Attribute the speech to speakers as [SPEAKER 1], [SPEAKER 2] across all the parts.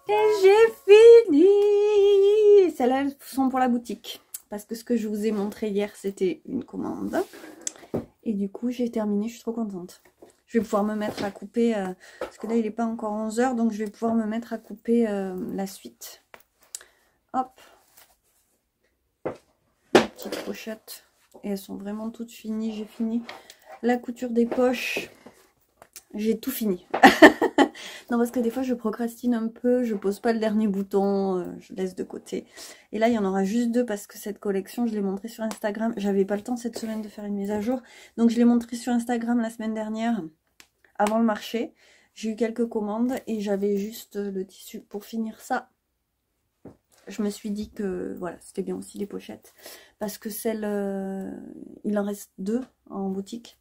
[SPEAKER 1] Et j'ai fini. Celles-là sont pour la boutique. Parce que ce que je vous ai montré hier, c'était une commande. Et du coup, j'ai terminé. Je suis trop contente. Je vais pouvoir me mettre à couper. Parce que là, il n'est pas encore 11 h. Donc, je vais pouvoir me mettre à couper la suite. Hop. Les petites pochettes. Et elles sont vraiment toutes finies. J'ai fini la couture des poches. J'ai tout fini. Non, parce que des fois je procrastine un peu, je pose pas le dernier bouton, je laisse de côté. Et là il y en aura juste 2 parce que cette collection je l'ai montrée sur Instagram. J'avais pas le temps cette semaine de faire une mise à jour, donc je l'ai montrée sur Instagram la semaine dernière avant le marché. J'ai eu quelques commandes et j'avais juste le tissu pour finir ça. Je me suis dit que voilà, c'était bien aussi les pochettes parce que celle il en reste 2 en boutique.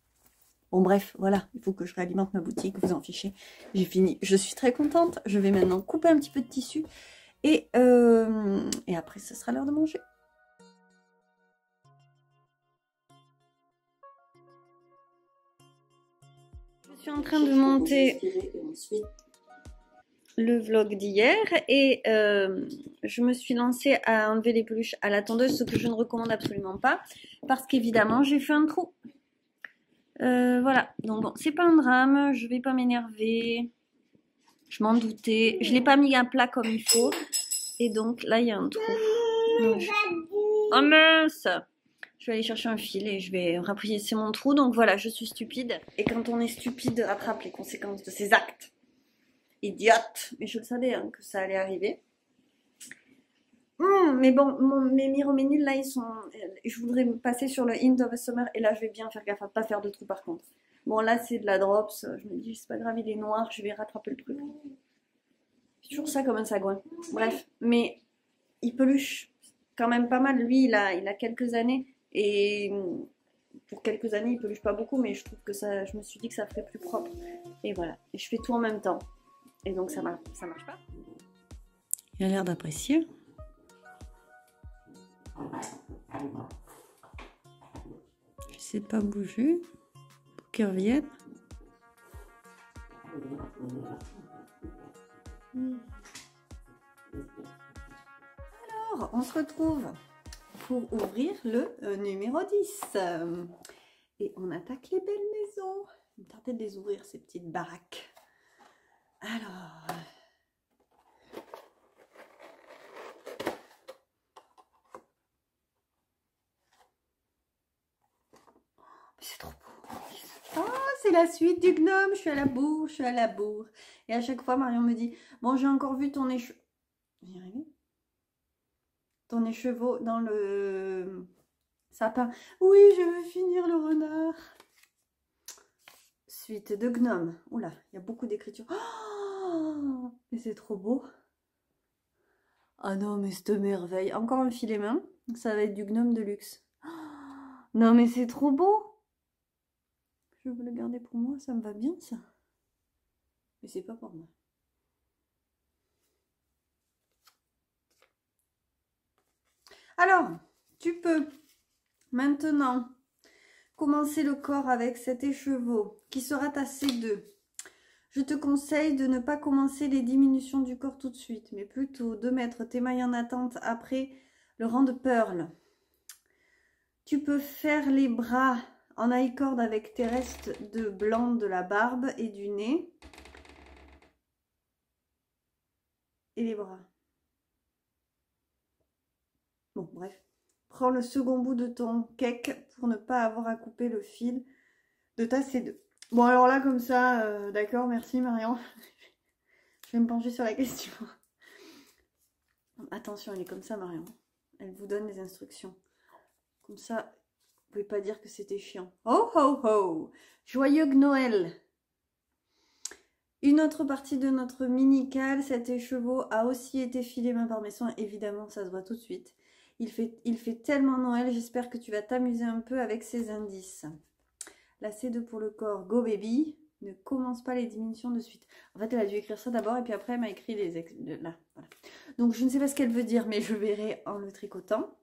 [SPEAKER 1] Bon bref, voilà, il faut que je réalimente ma boutique, vous en fichez. J'ai fini, je suis très contente. Je vais maintenant couper un petit peu de tissu et après ce sera l'heure de manger. Je suis en train de monter le vlog d'hier et je me suis lancée à enlever les peluches à la tondeuse, ce que je ne recommande absolument pas parce qu'évidemment j'ai fait un trou. Voilà, donc bon, c'est pas un drame, je vais pas m'énerver, je m'en doutais, je l'ai pas mis à plat comme il faut, et donc là il y a un trou. Oh mince! Je vais aller chercher un fil et je vais rapetisser mon trou, donc voilà, je suis stupide, et quand on est stupide, rattrape les conséquences de ses actes. Idiote! Mais je le savais hein, que ça allait arriver. Mais bon, mes Miroméniles là, ils sont. Je voudrais me passer sur le Hint of a Summer et là je vais bien faire gaffe à pas faire de trous par contre. Bon, là c'est de la drops. Je me dis, c'est pas grave, il est noir, je vais rattraper le truc. C'est toujours ça comme un sagouin. Bref, mais il peluche quand même pas mal. Lui, il a quelques années et pour quelques années, il peluche pas beaucoup, mais je trouve que ça. Je me suis dit que ça ferait plus propre. Et voilà, et je fais tout en même temps. Et donc ça marche pas. Il a l'air d'apprécier. J'essaie de pas bouger pour qu'il revienne. Alors, on se retrouve pour ouvrir le numéro 10. Et on attaque les belles maisons. Il me tardait de les ouvrir, ces petites baraques. Alors... c'est trop beau. Oh, c'est la suite du gnome. Je suis à la bourre, je suis à la bourre. Et à chaque fois, Marion me dit, bon, j'ai encore vu ton écheveau. J'y arrive. Ton écheveau dans le sapin. Oui, je veux finir le renard. Suite de gnome. Oula, il y a beaucoup d'écriture. Oh, mais c'est trop beau. Ah non, mais cette merveille. Encore un filet main. Ça va être du gnome de luxe. Oh, non, mais c'est trop beau. Je veux le garder pour moi, ça me va bien ça. Mais c'est pas pour moi. Alors, tu peux maintenant commencer le corps avec cet écheveau qui sera ta C2. Je te conseille de ne pas commencer les diminutions du corps tout de suite, mais plutôt de mettre tes mailles en attente après le rang de pearl. Tu peux faire les bras en high cord avec tes restes de blanc de la barbe et du nez. Et les bras. Bon, bref. Prends le second bout de ton cake pour ne pas avoir à couper le fil de ta C2. Bon, alors là, comme ça, d'accord, merci Marion. Je vais me pencher sur la question. Attention, elle est comme ça, Marion. Elle vous donne les instructions. Comme ça, vous pouvez pas dire que c'était chiant. Oh, ho, ho! Joyeux Noël! Une autre partie de notre mini-cale, cet écheveau a aussi été filé main par mes soins. Évidemment, ça se voit tout de suite. Il fait tellement Noël, j'espère que tu vas t'amuser un peu avec ces indices. La C2 pour le corps, go baby. Ne commence pas les diminutions de suite. En fait, elle a dû écrire ça d'abord et puis après, elle m'a écrit là. Voilà. Donc, je ne sais pas ce qu'elle veut dire, mais je verrai en le tricotant.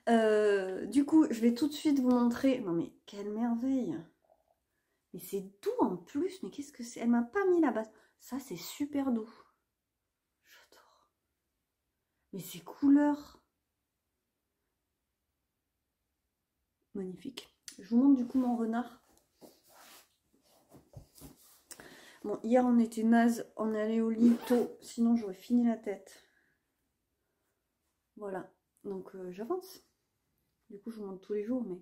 [SPEAKER 1] Du coup, je vais tout de suite vous montrer. Non mais quelle merveille! Mais c'est doux en plus. Mais qu'est-ce que c'est? Elle m'a pas mis la base. Ça, c'est super doux. J'adore. Mais ces couleurs. Magnifique. Je vous montre du coup mon renard. Bon, hier on était naze. On est allé au lit tôt. Sinon, j'aurais fini la tête. Voilà. Donc, j'avance. Du coup, je vous montre tous les jours. Mais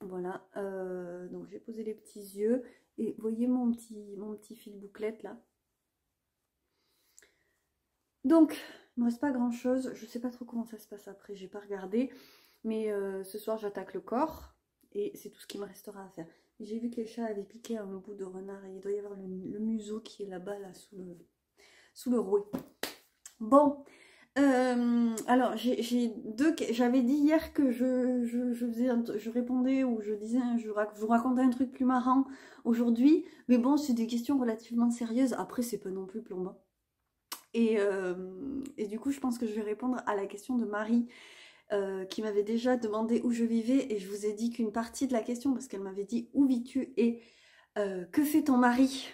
[SPEAKER 1] voilà. Donc, j'ai posé les petits yeux. Et vous voyez mon petit fil bouclette là. Donc, il ne me reste pas grand chose. Je ne sais pas trop comment ça se passe après. J'ai pas regardé. Mais ce soir, j'attaque le corps. Et c'est tout ce qui me restera à faire. J'ai vu que les chats avaient piqué un bout de renard. Et il doit y avoir le museau qui est là-bas, là, sous le rouet. Bon. Alors, j'avais dit hier que je répondais ou je vous racontais un truc plus marrant aujourd'hui. Mais bon, c'est des questions relativement sérieuses. Après, c'est pas non plus plombant. Et du coup, je pense que je vais répondre à la question de Marie qui m'avait déjà demandé où je vivais. Et je vous ai dit qu'une partie de la question, parce qu'elle m'avait dit où vis-tu et que fait ton mari,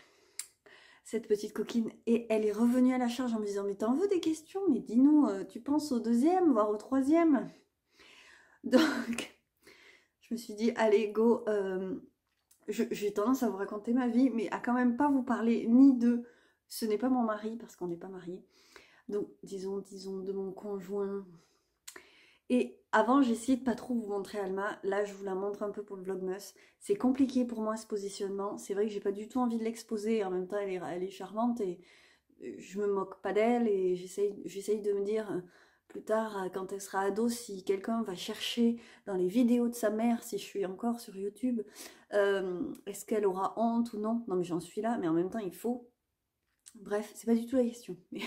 [SPEAKER 1] cette petite coquine. Et elle est revenue à la charge en me disant mais t'en veux des questions? Mais dis-nous, tu penses au deuxième, voire au troisième? Donc, je me suis dit allez, go. J'ai tendance à vous raconter ma vie, mais à quand même pas vous parler ni de... Ce n'est pas mon mari, parce qu'on n'est pas mariés. Donc, disons, de mon conjoint. Et avant, j'essayais de pas trop vous montrer Alma. Là, je vous la montre un peu pour le vlogmas. C'est compliqué pour moi, ce positionnement. C'est vrai que j'ai pas du tout envie de l'exposer. En même temps, elle est charmante et je me moque pas d'elle. Et j'essaye de me dire... plus tard, quand elle sera ado, si quelqu'un va chercher dans les vidéos de sa mère, si je suis encore sur YouTube, est-ce qu'elle aura honte ou non? Non, mais j'en suis là, mais en même temps, il faut. Bref, c'est pas du tout la question. Mais...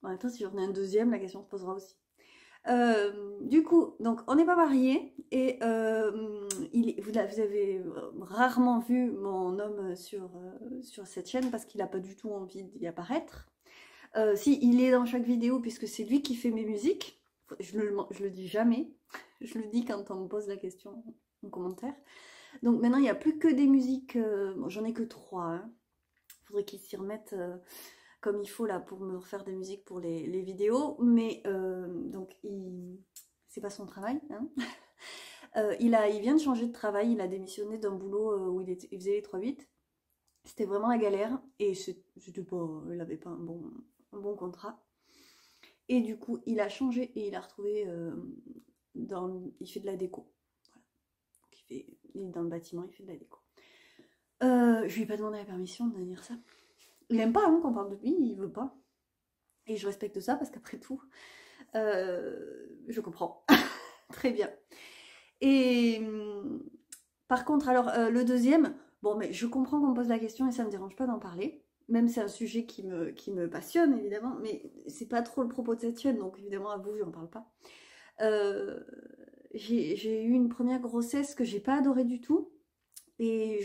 [SPEAKER 1] en même temps, si j'en ai un deuxième, la question se posera aussi. Du coup, donc on n'est pas mariés et vous avez rarement vu mon homme sur cette chaîne parce qu'il n'a pas du tout envie d'y apparaître. Si, il est dans chaque vidéo puisque c'est lui qui fait mes musiques. Je le dis jamais. Je le dis quand on me pose la question en commentaire. Donc maintenant, il n'y a plus que des musiques. Bon, j'en ai que 3. Hein. Faudrait qu'il s'y remette comme il faut là pour me refaire des musiques pour les vidéos. Mais donc, c'est pas son travail. Hein. Il vient de changer de travail. Il a démissionné d'un boulot où il faisait les 3-8. C'était vraiment la galère. Et c'était pas, il n'avait pas un bon contrat. Et du coup, il a changé et il a retrouvé il fait de la déco. Voilà. Donc il est dans le bâtiment, il fait de la déco. Je lui ai pas demandé la permission de venir ça. Il aime pas hein, qu'on parle de lui, il veut pas. Et je respecte ça parce qu'après tout, je comprends. Très bien. Et par contre, alors le deuxième, bon, mais je comprends qu'on me pose la question et ça me dérange pas d'en parler. Même c'est un sujet qui me passionne évidemment, mais c'est pas trop le propos de cette chaîne, donc évidemment à vous j'en parle pas. J'ai eu une première grossesse que j'ai pas adorée du tout, et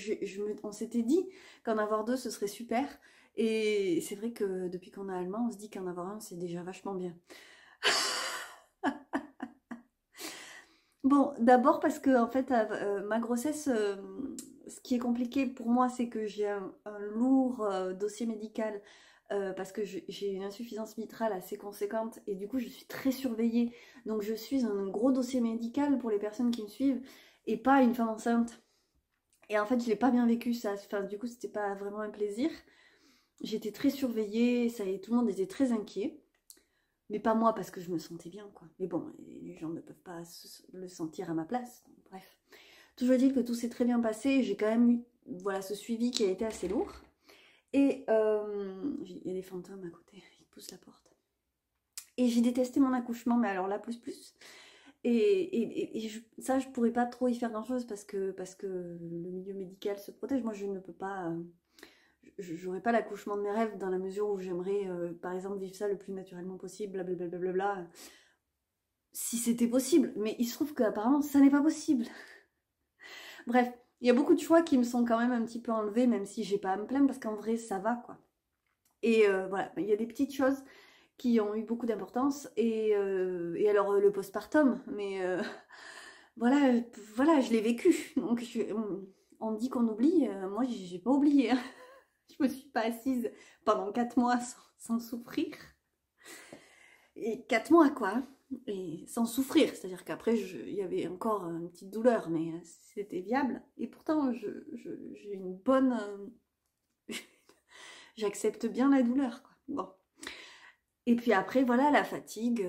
[SPEAKER 1] on s'était dit qu'en avoir 2 ce serait super, et c'est vrai que depuis qu'on a Alma, on se dit qu'en avoir un c'est déjà vachement bien. Bon, d'abord parce que en fait ma grossesse... ce qui est compliqué pour moi, c'est que j'ai un lourd dossier médical parce que j'ai une insuffisance mitrale assez conséquente et du coup je suis très surveillée. Donc je suis un gros dossier médical pour les personnes qui me suivent et pas une femme enceinte. Et en fait je l'ai pas bien vécu ça, enfin, du coup c'était pas vraiment un plaisir. J'étais très surveillée, tout le monde était très inquiet. Mais pas moi parce que je me sentais bien quoi. Mais bon, les gens ne peuvent pas le sentir à ma place. Donc, bref. Toujours est-il que tout s'est très bien passé. J'ai quand même eu voilà, ce suivi qui a été assez lourd. Et il y a des fantômes à côté, ils poussent la porte. Et j'ai détesté mon accouchement, mais alors là, plus. Et ça, je pourrais pas trop y faire grand-chose parce que le milieu médical se protège. Moi, je ne peux pas... j'aurais pas l'accouchement de mes rêves dans la mesure où j'aimerais, par exemple, vivre ça le plus naturellement possible, blablabla. Si c'était possible. Mais il se trouve qu'apparemment, ça n'est pas possible. Bref, il y a beaucoup de choix qui me sont quand même un petit peu enlevés, même si j'ai pas à me plaindre, parce qu'en vrai, ça va, quoi. Et voilà, il y a des petites choses qui ont eu beaucoup d'importance. Et alors le postpartum, mais voilà, voilà, je l'ai vécu. Donc on dit qu'on oublie, moi j'ai pas oublié. Hein. Je me suis pas assise pendant 4 mois sans souffrir. Et 4 mois quoi, hein. Et sans souffrir, c'est-à-dire qu'après il y avait encore une petite douleur, mais c'était viable. Et pourtant j'ai une bonne... j'accepte bien la douleur quoi. Bon. Et puis après, voilà, la fatigue,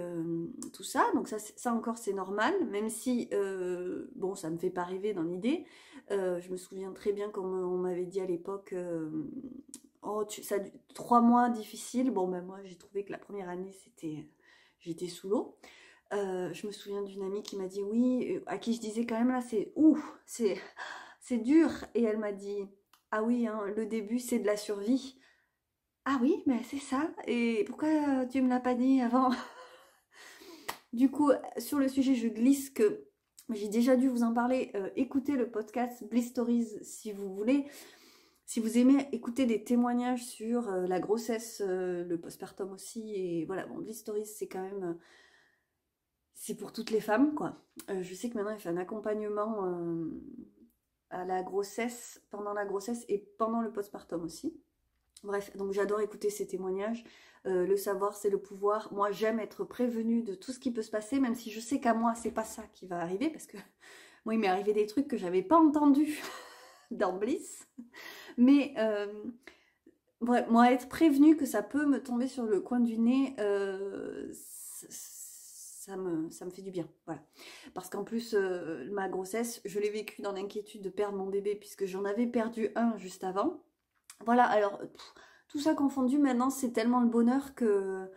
[SPEAKER 1] tout ça. Donc ça encore, c'est normal, même si, bon, ça me fait pas rêver dans l'idée. Je me souviens très bien qu'on m'avait dit à l'époque, oh, ça, 3 mois difficiles. Bon, ben moi, j'ai trouvé que la première année, j'étais sous l'eau. Je me souviens d'une amie qui m'a dit, oui, à qui je disais quand même, là, c'est dur. Et elle m'a dit, ah oui, hein, le début, c'est de la survie. Ah oui, mais c'est ça. Et pourquoi tu me l'as pas dit avant? Du coup, sur le sujet, je glisse que j'ai déjà dû vous en parler. Écoutez le podcast Bliss Stories si vous voulez. Si vous aimez écouter des témoignages sur la grossesse, le postpartum aussi. Et voilà, bon, Bliss Stories, c'est quand même... c'est pour toutes les femmes, quoi. Je sais que maintenant, il fait un accompagnement à la grossesse, pendant la grossesse et pendant le postpartum aussi. Bref, donc j'adore écouter ces témoignages. Le savoir, c'est le pouvoir. Moi, j'aime être prévenue de tout ce qui peut se passer, même si je sais qu'à moi, c'est pas ça qui va arriver, parce que moi, il m'est arrivé des trucs que j'avais pas entendus dans Bliss. Mais bref, moi, être prévenue que ça peut me tomber sur le coin du nez, ça me fait du bien. Voilà. Parce qu'en plus, ma grossesse, je l'ai vécue dans l'inquiétude de perdre mon bébé, puisque j'en avais perdu un juste avant. Voilà, alors, tout ça confondu, maintenant, c'est tellement le bonheur que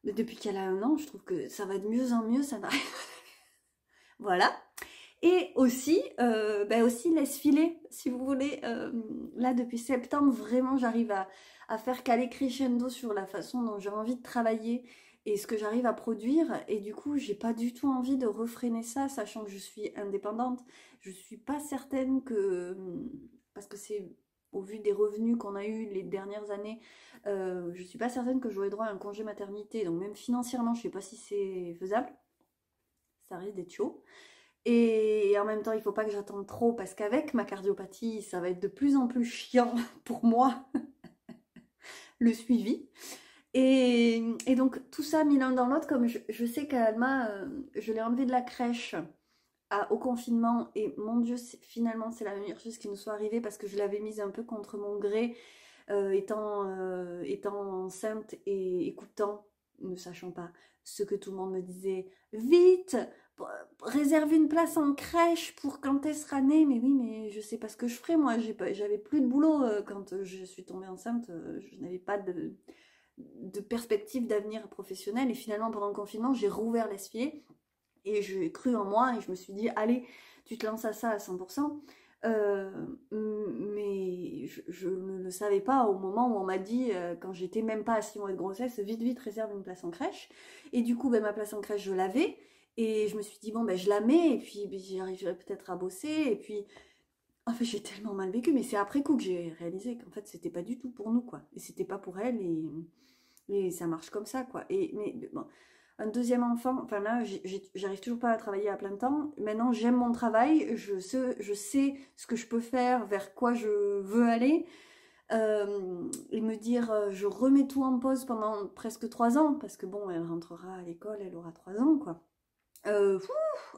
[SPEAKER 1] depuis qu'elle a 1 an, je trouve que ça va de mieux en mieux, ça n'arrive. Voilà. Et aussi, aussi laisse filer, si vous voulez. Là, depuis septembre, vraiment, j'arrive à faire caler crescendo sur la façon dont j'ai envie de travailler et ce que j'arrive à produire. Et du coup, j'ai pas du tout envie de refréner ça, sachant que je suis indépendante. Je suis pas certaine que... parce que c'est... au vu des revenus qu'on a eu les dernières années, je suis pas certaine que j'aurai droit à un congé maternité. Donc même financièrement, je sais pas si c'est faisable. Ça risque d'être chaud. Et en même temps, il faut pas que j'attende trop parce qu'avec ma cardiopathie, ça va être de plus en plus chiant pour moi, le suivi. Et donc tout ça mis l'un dans l'autre, comme je sais qu'Alma, je l'ai enlevée de la crèche au confinement et mon Dieu, finalement c'est la meilleure chose qui nous soit arrivée parce que je l'avais mise un peu contre mon gré, étant enceinte et écoutant, ne sachant pas ce que tout le monde me disait, vite, réserver une place en crèche pour quand elle sera née. Mais oui, mais je sais pas ce que je ferai, moi, j'avais plus de boulot quand je suis tombée enceinte, je n'avais pas de perspective d'avenir professionnel et finalement pendant le confinement j'ai rouvert l'espier et j'ai cru en moi et je me suis dit allez tu te lances à ça à 100%. Mais je ne le savais pas au moment où on m'a dit, quand j'étais même pas à 6 mois de grossesse, vite réserve une place en crèche. Et du coup ma place en crèche je l'avais et je me suis dit bon je la mets et puis j'y arriverai peut-être à bosser. Et puis en fait j'ai tellement mal vécu, mais c'est après coup que j'ai réalisé qu'en fait c'était pas du tout pour nous quoi, et c'était pas pour elle et ça marche comme ça quoi. Mais bon, un deuxième enfant, enfin là j'arrive toujours pas à travailler à plein temps. Maintenant j'aime mon travail, je sais ce que je peux faire, vers quoi je veux aller, et me dire je remets tout en pause pendant presque 3 ans parce que bon elle rentrera à l'école, elle aura 3 ans quoi.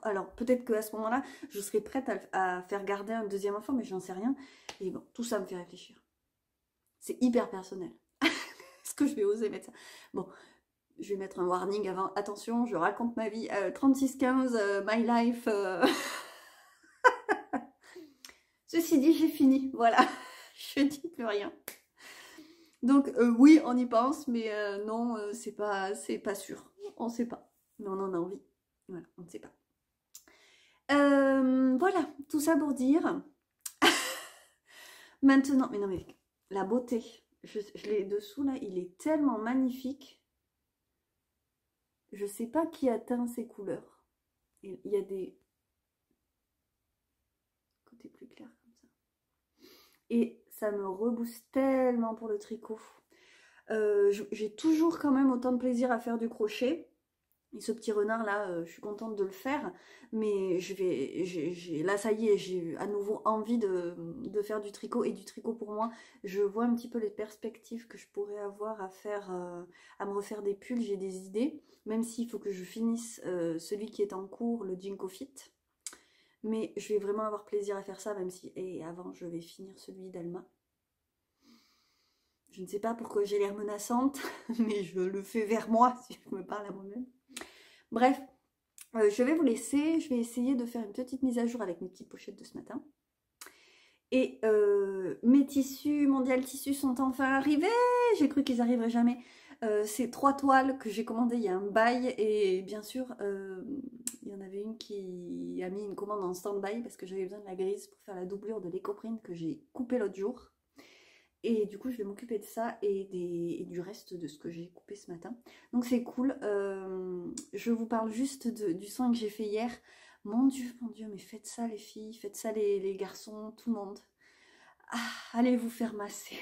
[SPEAKER 1] Alors peut-être qu'à ce moment-là je serai prête à faire garder un deuxième enfant, mais j'en sais rien. Et bon, tout ça me fait réfléchir, c'est hyper personnel. Est-ce que je vais oser mettre ça? Bon, je vais mettre un warning avant. Attention, je raconte ma vie. 3615, my life. Ceci dit, j'ai fini. Voilà. Je dis plus rien. Donc, oui, on y pense, mais non, c'est pas sûr. On sait pas. Mais on en a envie. Voilà, on ne sait pas. Voilà, tout ça pour dire. Maintenant, mais non, mais la beauté. Je l'ai dessous là, il est tellement magnifique. Je sais pas qui a teint ces couleurs. Il y a des côtés plus clairs comme ça. Et ça me rebooste tellement pour le tricot. J'ai toujours quand même autant de plaisir à faire du crochet. Et ce petit renard là, je suis contente de le faire, mais là ça y est, j'ai à nouveau envie de faire du tricot, et du tricot pour moi, je vois un petit peu les perspectives que je pourrais avoir à faire, à me refaire des pulls, j'ai des idées, même s'il faut que je finisse celui qui est en cours, le Jinko Fit, mais je vais vraiment avoir plaisir à faire ça, même si, et avant je vais finir celui d'Alma. Je ne sais pas pourquoi j'ai l'air menaçante, mais je le fais vers moi si je me parle à moi-même. Bref, je vais vous laisser. Je vais essayer de faire une petite mise à jour avec mes petites pochettes de ce matin. Et mes tissus, Mondial Tissus sont enfin arrivés. J'ai cru qu'ils n'arriveraient jamais. C'est 3 toiles que j'ai commandées il y a un bail. Et bien sûr, il y en avait une qui a mis une commande en stand-by parce que j'avais besoin de la grise pour faire la doublure de l'écoprint que j'ai coupé l'autre jour. Et du coup, je vais m'occuper de ça et du reste de ce que j'ai coupé ce matin. Donc c'est cool. Je vous parle juste du soin que j'ai fait hier. Mon Dieu, mais faites ça les filles, faites ça les garçons, tout le monde. Ah, allez vous faire masser.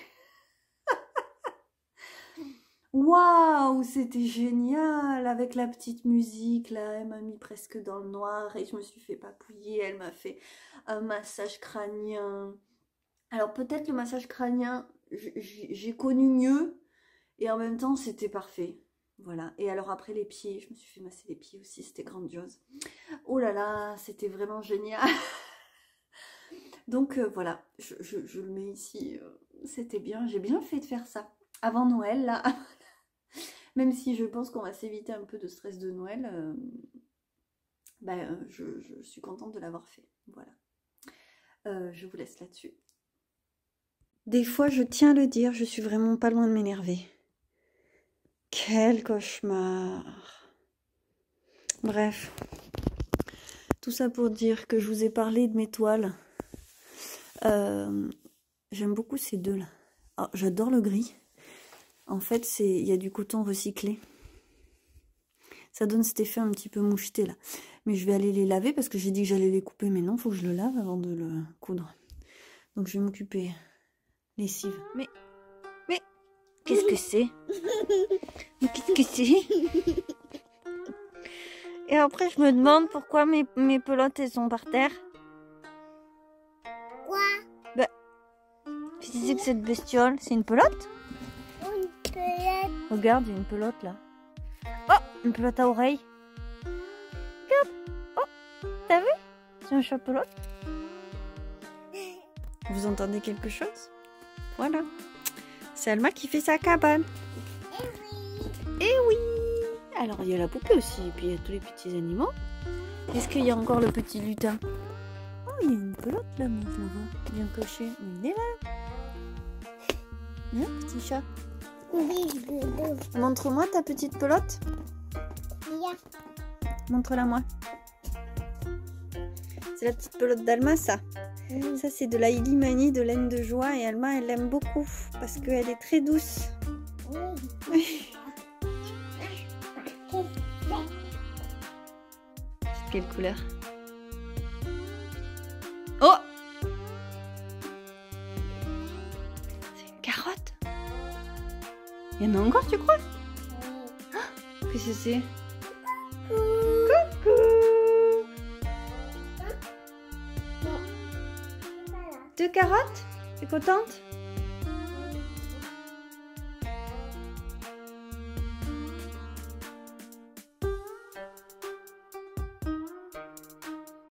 [SPEAKER 1] Waouh, c'était génial avec la petite musique là. Elle m'a mis presque dans le noir et je me suis fait papouiller. Elle m'a fait un massage crânien. Alors peut-être le massage crânien, j'ai connu mieux et en même temps c'était parfait. Voilà. Et alors après les pieds, je me suis fait masser les pieds aussi, c'était grandiose. Oh là là, c'était vraiment génial. Donc voilà, je le mets ici. C'était bien, j'ai bien fait de faire ça. Avant Noël là. Même si je pense qu'on va s'éviter un peu de stress de Noël. Je suis contente de l'avoir fait. Voilà. Je vous laisse là-dessus. Des fois, je tiens à le dire, je suis vraiment pas loin de m'énerver. Quel cauchemar. Bref. Tout ça pour dire que je vous ai parlé de mes toiles. J'aime beaucoup ces deux-là. Ah, j'adore le gris. En fait, il y a du coton recyclé. Ça donne cet effet un petit peu moucheté, là. Mais je vais aller les laver parce que j'ai dit que j'allais les couper. Mais non, il faut que je le lave avant de le coudre. Donc, je vais m'occuper... lessive. Mais qu'est-ce que c'est? Mais qu'est-ce que c'est? Et après je me demande pourquoi mes pelotes elles sont par terre.
[SPEAKER 2] Quoi?
[SPEAKER 1] Bah, tu disais que cette bestiole, c'est une pelote?
[SPEAKER 2] Une pelote.
[SPEAKER 1] Regarde, il y a une pelote là. Oh, une pelote à oreille. Regarde. Oh, t'as vu? C'est un chat pelote. Vous entendez quelque chose? Voilà. C'est Alma qui fait sa cabane. Eh oui. Alors, il y a la poupée aussi. Et puis, il y a tous les petits animaux. Est-ce qu'il y a encore le petit lutin? Oh, il y a une pelote là, moi, je la vois. Bien cochée. Mais il est là. Hein, petit chat? Montre-moi ta petite pelote. Montre-la moi. C'est la petite pelote d'Alma, ça. Ça, c'est de la Illimani, de laine de joie. Et Alma, elle l'aime beaucoup parce qu'elle est très douce. Quelle couleur? Oh! C'est une carotte. Il y en a encore, tu crois? Qu'est-ce que c'est? Coucou! Deux carottes? T'es contente?